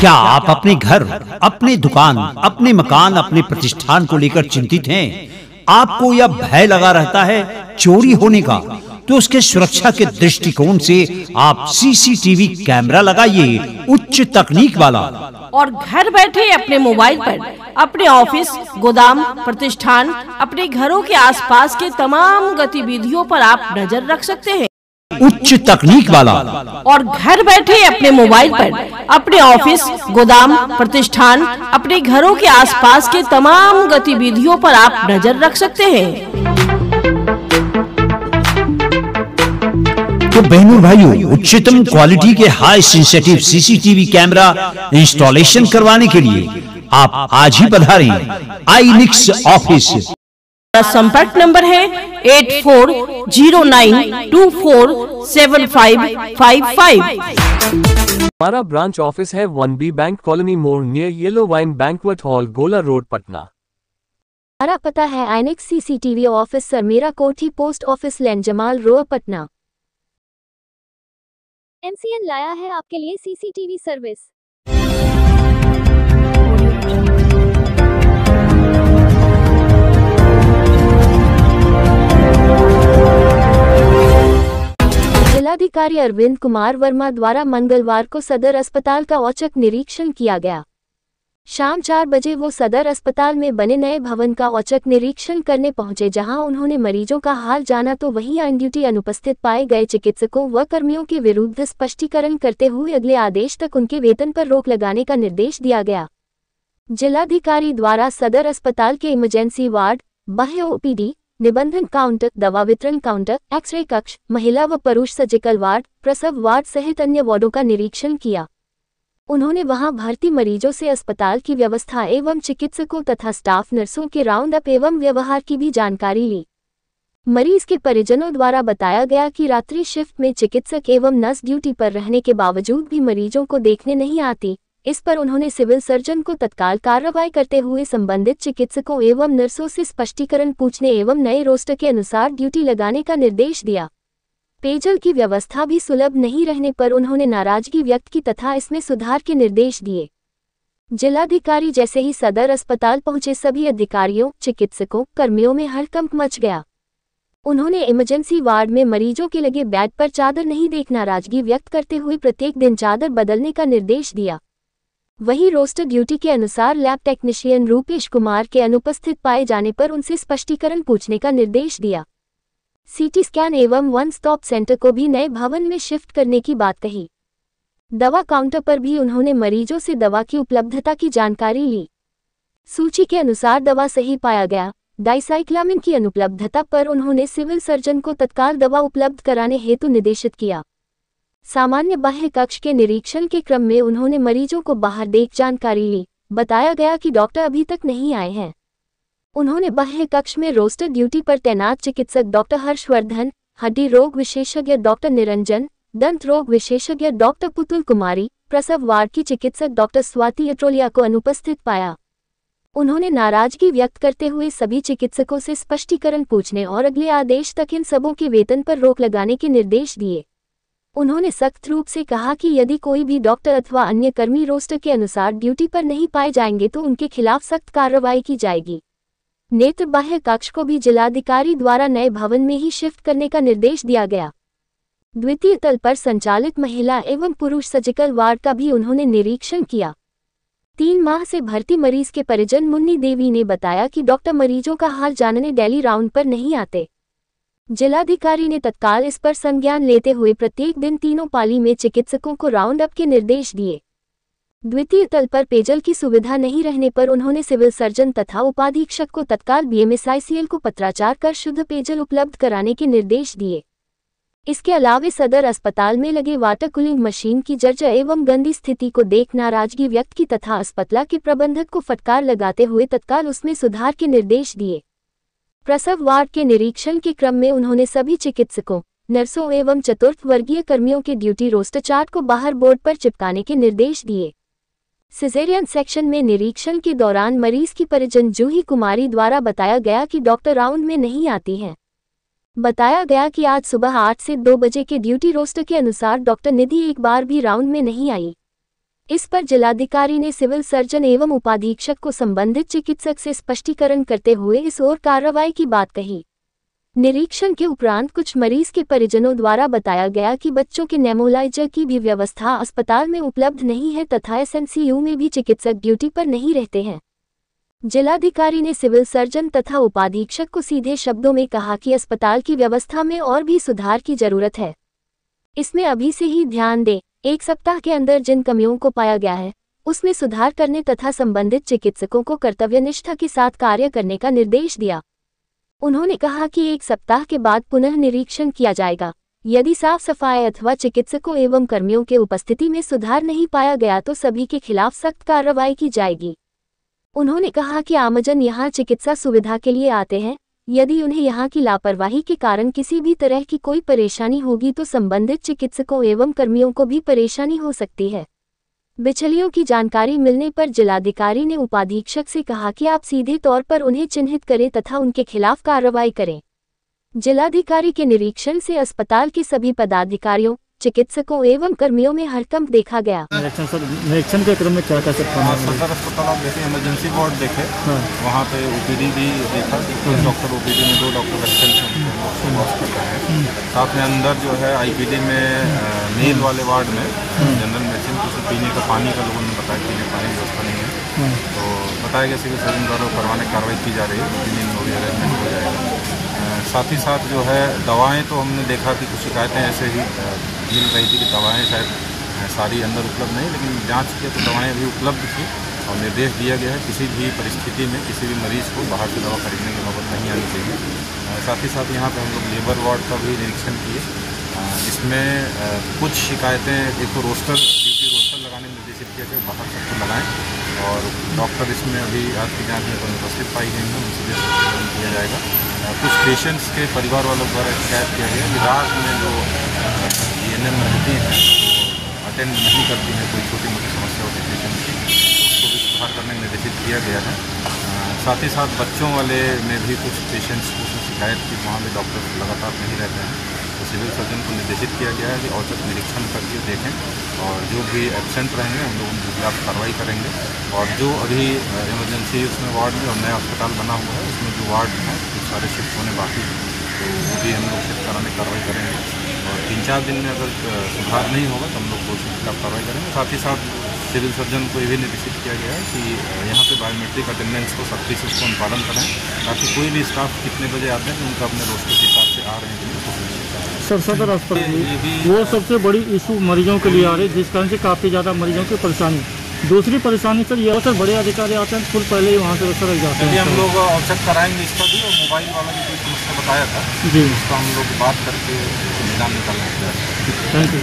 क्या आप अपने घर, अपने दुकान, अपने मकान, अपने प्रतिष्ठान को लेकर चिंतित हैं? आपको यह भय लगा रहता है चोरी होने का? तो उसके सुरक्षा के दृष्टिकोण से आप सीसीटीवी कैमरा लगाइए, उच्च तकनीक वाला। और घर बैठे अपने मोबाइल पर अपने ऑफिस, गोदाम, प्रतिष्ठान, अपने घरों के आसपास के तमाम गतिविधियों पर आप नजर रख सकते हैं, उच्च तकनीक वाला। और घर बैठे अपने मोबाइल पर अपने ऑफिस, गोदाम, प्रतिष्ठान, अपने घरों के आसपास के तमाम गतिविधियों पर आप नजर रख सकते हैं। तो बहनों भाइयों, उच्चतम क्वालिटी के high sensitive CCTV camera installation करवाने के लिए आप आज ही पधारें आईनिक्स ऑफिस। संपर्क नंबर है 8409247555। हमारा ब्रांच ऑफिस है 1B बैंक कॉलोनी मोड़ near yellow wine banquet hall, गोला रोड, पटना। हमारा पता है आईनिक्स सीसीटीवी ऑफिस, सरमेरा कोठी, post office land, Jamal road, Patna. MCN लाया है आपके लिए सीसीटीवी सर्विस। जिलाधिकारी अरविंद कुमार वर्मा द्वारा मंगलवार को सदर अस्पताल का औचक निरीक्षण किया गया। शाम 4 बजे वो सदर अस्पताल में बने नए भवन का औचक निरीक्षण करने पहुंचे, जहां उन्होंने मरीजों का हाल जाना तो वहीं ऑन ड्यूटी अनुपस्थित पाए गए चिकित्सकों व कर्मियों के विरुद्ध स्पष्टीकरण करते हुए अगले आदेश तक उनके वेतन पर रोक लगाने का निर्देश दिया गया। जिलाधिकारी द्वारा सदर अस्पताल के इमरजेंसी वार्ड, बाह्य ओपीडी, निबंधन काउंटर, दवा वितरण काउंटर, एक्सरे कक्ष, महिला व पुरुष सर्जिकल वार्ड, प्रसव वार्ड सहित अन्य वार्डों का निरीक्षण किया। उन्होंने वहां भर्ती मरीजों से अस्पताल की व्यवस्था एवं चिकित्सकों तथा स्टाफ नर्सों के राउंड अप एवं व्यवहार की भी जानकारी ली। मरीज के परिजनों द्वारा बताया गया कि रात्रि शिफ्ट में चिकित्सक एवं नर्स ड्यूटी पर रहने के बावजूद भी मरीजों को देखने नहीं आती। इस पर उन्होंने सिविल सर्जन को तत्काल कार्रवाई करते हुए संबंधित चिकित्सकों एवं नर्सों से स्पष्टीकरण पूछने एवं नए रोस्टर के अनुसार ड्यूटी लगाने का निर्देश दिया। पेयजल की व्यवस्था भी सुलभ नहीं रहने पर उन्होंने नाराजगी व्यक्त की तथा इसमें सुधार के निर्देश दिए। जिलाधिकारी जैसे ही सदर अस्पताल पहुंचे, सभी अधिकारियों, चिकित्सकों, कर्मियों में हड़कंप मच गया। उन्होंने इमरजेंसी वार्ड में मरीजों के लगे बेड पर चादर नहीं देख नाराजगी व्यक्त करते हुए प्रत्येक दिन चादर बदलने का निर्देश दिया। वहीं रोस्टर ड्यूटी के अनुसार लैब टेक्नीशियन रूपेश कुमार के अनुपस्थित पाए जाने पर उनसे स्पष्टीकरण पूछने का निर्देश दिया। सीटी स्कैन एवं वन स्टॉप सेंटर को भी नए भवन में शिफ्ट करने की बात कही। दवा काउंटर पर भी उन्होंने मरीजों से दवा की उपलब्धता की जानकारी ली। सूची के अनुसार दवा सही पाया गया। डाइसाइक्लामिन की अनुपलब्धता पर उन्होंने सिविल सर्जन को तत्काल दवा उपलब्ध कराने हेतु निर्देशित किया। सामान्य बाह्य कक्ष के निरीक्षण के क्रम में उन्होंने मरीजों को बाहर देख जानकारी ली। बताया गया कि डॉक्टर अभी तक नहीं आए हैं। उन्होंने बाह्य कक्ष में रोस्टर ड्यूटी पर तैनात चिकित्सक डॉक्टर हर्षवर्धन, हड्डी रोग विशेषज्ञ डॉक्टर निरंजन, दंत रोग विशेषज्ञ डॉक्टर पुतुल कुमारी, प्रसव वार्ड की चिकित्सक डॉक्टर स्वाति अट्रोलिया को अनुपस्थित पाया। उन्होंने नाराजगी व्यक्त करते हुए सभी चिकित्सकों से स्पष्टीकरण पूछने और अगले आदेश तक इन सबों के वेतन पर रोक लगाने के निर्देश दिए। उन्होंने सख्त रूप से कहा कि यदि कोई भी डॉक्टर अथवा अन्य कर्मी रोस्टर के अनुसार ड्यूटी पर नहीं पाए जाएंगे तो उनके खिलाफ सख्त कार्रवाई की जाएगी। नेत्र बाह्य कक्ष को भी जिलाधिकारी द्वारा नए भवन में ही शिफ्ट करने का निर्देश दिया गया। द्वितीय तल पर संचालित महिला एवं पुरुष सर्जिकल वार्ड का भी उन्होंने निरीक्षण किया। 3 माह से भर्ती मरीज के परिजन मुन्नी देवी ने बताया कि डॉक्टर मरीजों का हाल जानने डेली राउंड पर नहीं आते। जिलाधिकारी ने तत्काल इस पर संज्ञान लेते हुए प्रत्येक दिन तीनों पाली में चिकित्सकों को राउंड अप के निर्देश दिए। द्वितीय तल पर पेयजल की सुविधा नहीं रहने पर उन्होंने सिविल सर्जन तथा उपाधीक्षक को तत्काल BMSICL को पत्राचार कर शुद्ध पेयजल उपलब्ध कराने के निर्देश दिए। इसके अलावा सदर अस्पताल में लगे वाटर कूलिंग मशीन की जर्जर एवं गंदी स्थिति को देख नाराजगी व्यक्त की तथा अस्पताल के प्रबंधक को फटकार लगाते हुए तत्काल उसमें सुधार के निर्देश दिए। प्रसव वार्ड के निरीक्षण के क्रम में उन्होंने सभी चिकित्सकों, नर्सों एवं चतुर्थ वर्गीय कर्मियों के ड्यूटी रोस्टर चार्ट को बाहर बोर्ड पर चिपकाने के निर्देश दिए। सिजेरियन सेक्शन में निरीक्षण के दौरान मरीज की परिजन जूही कुमारी द्वारा बताया गया कि डॉक्टर राउंड में नहीं आती हैं। बताया गया कि आज सुबह 8 से 2 बजे के ड्यूटी रोस्टर के अनुसार डॉक्टर निधि एक बार भी राउंड में नहीं आई। इस पर जिलाधिकारी ने सिविल सर्जन एवं उपाधीक्षक को संबंधित चिकित्सक से स्पष्टीकरण करते हुए इस ओर कार्रवाई की बात कही। निरीक्षण के उपरांत कुछ मरीज के परिजनों द्वारा बताया गया कि बच्चों के नेबुलाइजर की भी व्यवस्था अस्पताल में उपलब्ध नहीं है तथा एसएनसीयू में भी चिकित्सक ड्यूटी पर नहीं रहते हैं। जिलाधिकारी ने सिविल सर्जन तथा उपाधीक्षक को सीधे शब्दों में कहा कि अस्पताल की व्यवस्था में और भी सुधार की जरूरत है। इसमें अभी से ही ध्यान दें। 1 सप्ताह के अंदर जिन कमियों को पाया गया है उसमें सुधार करने तथा संबंधित चिकित्सकों को कर्तव्यनिष्ठा के साथ कार्य करने का निर्देश दिया। उन्होंने कहा कि 1 सप्ताह के बाद पुनः निरीक्षण किया जाएगा। यदि साफ सफाई अथवा चिकित्सकों एवं कर्मियों के उपस्थिति में सुधार नहीं पाया गया तो सभी के खिलाफ सख्त कार्रवाई की जाएगी। उन्होंने कहा कि आमजन यहां चिकित्सा सुविधा के लिए आते हैं। यदि उन्हें यहां की लापरवाही के कारण किसी भी तरह की कोई परेशानी होगी तो संबंधित चिकित्सकों एवं कर्मियों को भी परेशानी हो सकती है। बिचौलियों की जानकारी मिलने पर जिलाधिकारी ने उपाधीक्षक से कहा कि आप सीधे तौर पर उन्हें चिन्हित करें तथा उनके खिलाफ कार्रवाई करें। जिलाधिकारी के निरीक्षण से अस्पताल के सभी पदाधिकारियों, चिकित्सकों एवं कर्मियों में हड़कंप देखा गया। निरीक्षण के क्रम में क्या कर सकते हैं? सदर अस्पताल आप देखें, इमरजेंसी वार्ड देखे, वहाँ पे ओपीडी भी देखा, डॉक्टर ओपीडी में 2 डॉक्टर कर रहे हैं। साथ में अंदर जो है आईपीडी में मेल वाले वार्ड में जनरल मेडिसिन कुछ पीने का पानी का लोगों ने बताया पीने पानी की व्यवस्था नहीं है, तो बताया गया सिविल सर्जन द्वारा करवाने कार्रवाई की जा रही है, 2-3 दिन में भी अरेंजमेंट हो जाएगा। साथ ही साथ जो है दवाएं तो हमने देखा कि कुछ शिकायतें ऐसे ही मिल रही थी कि दवाएं शायद सारी अंदर उपलब्ध नहीं, लेकिन जांच किया तो दवाएं भी उपलब्ध थी और निर्देश दिया गया है किसी भी परिस्थिति में किसी भी मरीज़ को बाहर से दवा खरीदने की नौबत नहीं आनी चाहिए। साथ ही साथ यहाँ पर हम लोग लेबर वार्ड का भी निरीक्षण किए। इसमें कुछ शिकायतें, एक तो ड्यूटी रोस्टर लगाने में निर्देशित किया गया, बाहर सबको लगाएँ, और डॉक्टर इसमें अभी आज की जाँच में अनुपस्थित पाई गई हैं, उनसे भी किया जाएगा। कुछ पेशेंट्स के परिवार वालों द्वारा शिकायत किया गया कि रात में जो ENM रहती हैं वो अटेंड नहीं करती हैं, कोई छोटी मोटी समस्या होती है पेशेंट की, उसको भी सुधार करने में निर्देशित किया गया है। साथ ही साथ बच्चों वाले में भी कुछ पेशेंट्स को शिकायत की, वहाँ भी डॉक्टर लगातार नहीं रहते हैं, तो सिविल सर्जन को निर्देशित किया गया है कि औचक निरीक्षण करके देखें और जो भी एब्सेंट रहेंगे हम लोग उनके खिलाफ कार्रवाई करेंगे। और जो अभी इमरजेंसी उसमें वार्ड में और नया अस्पताल बना हुआ है उसमें जो वार्ड हैं कुछ सारे शिफ्ट होने बाकी हैं, तो वो भी हम लोग शिफ्ट कराने की कार्रवाई करेंगे। और 3-4 दिन में अगर सुधार नहीं होगा तो हम लोग दोषियों के खिलाफ कार्रवाई करेंगे। साथ ही साथ सिविल सर्जन को ये भी निर्देशित किया गया है कि यहाँ पे बायोमेट्रिक अटेंडेंस को सख्ती से उसको अनुपालन करें, ताकि कोई भी स्टाफ कितने बजे आते हैं तो उनका अपने रोस्टर के हिसाब से आ रहे हैं। सदर अस्पताल वो सबसे बड़ी इशू मरीजों के लिए आ रही है, जिस कारण से काफ़ी ज़्यादा मरीजों की परेशानी। दूसरी परेशानी सर ये सर बड़े अधिकारी आते हैं फुल पहले ही वहाँ से रख जाते हैं। हम लोग औचक कराएंगे इसका भी, और मोबाइल वाला भी कोई समस्या बताया था जी, उसका हम लोग बात करके निदान निकालने का प्रयास करेंगे। Thank you.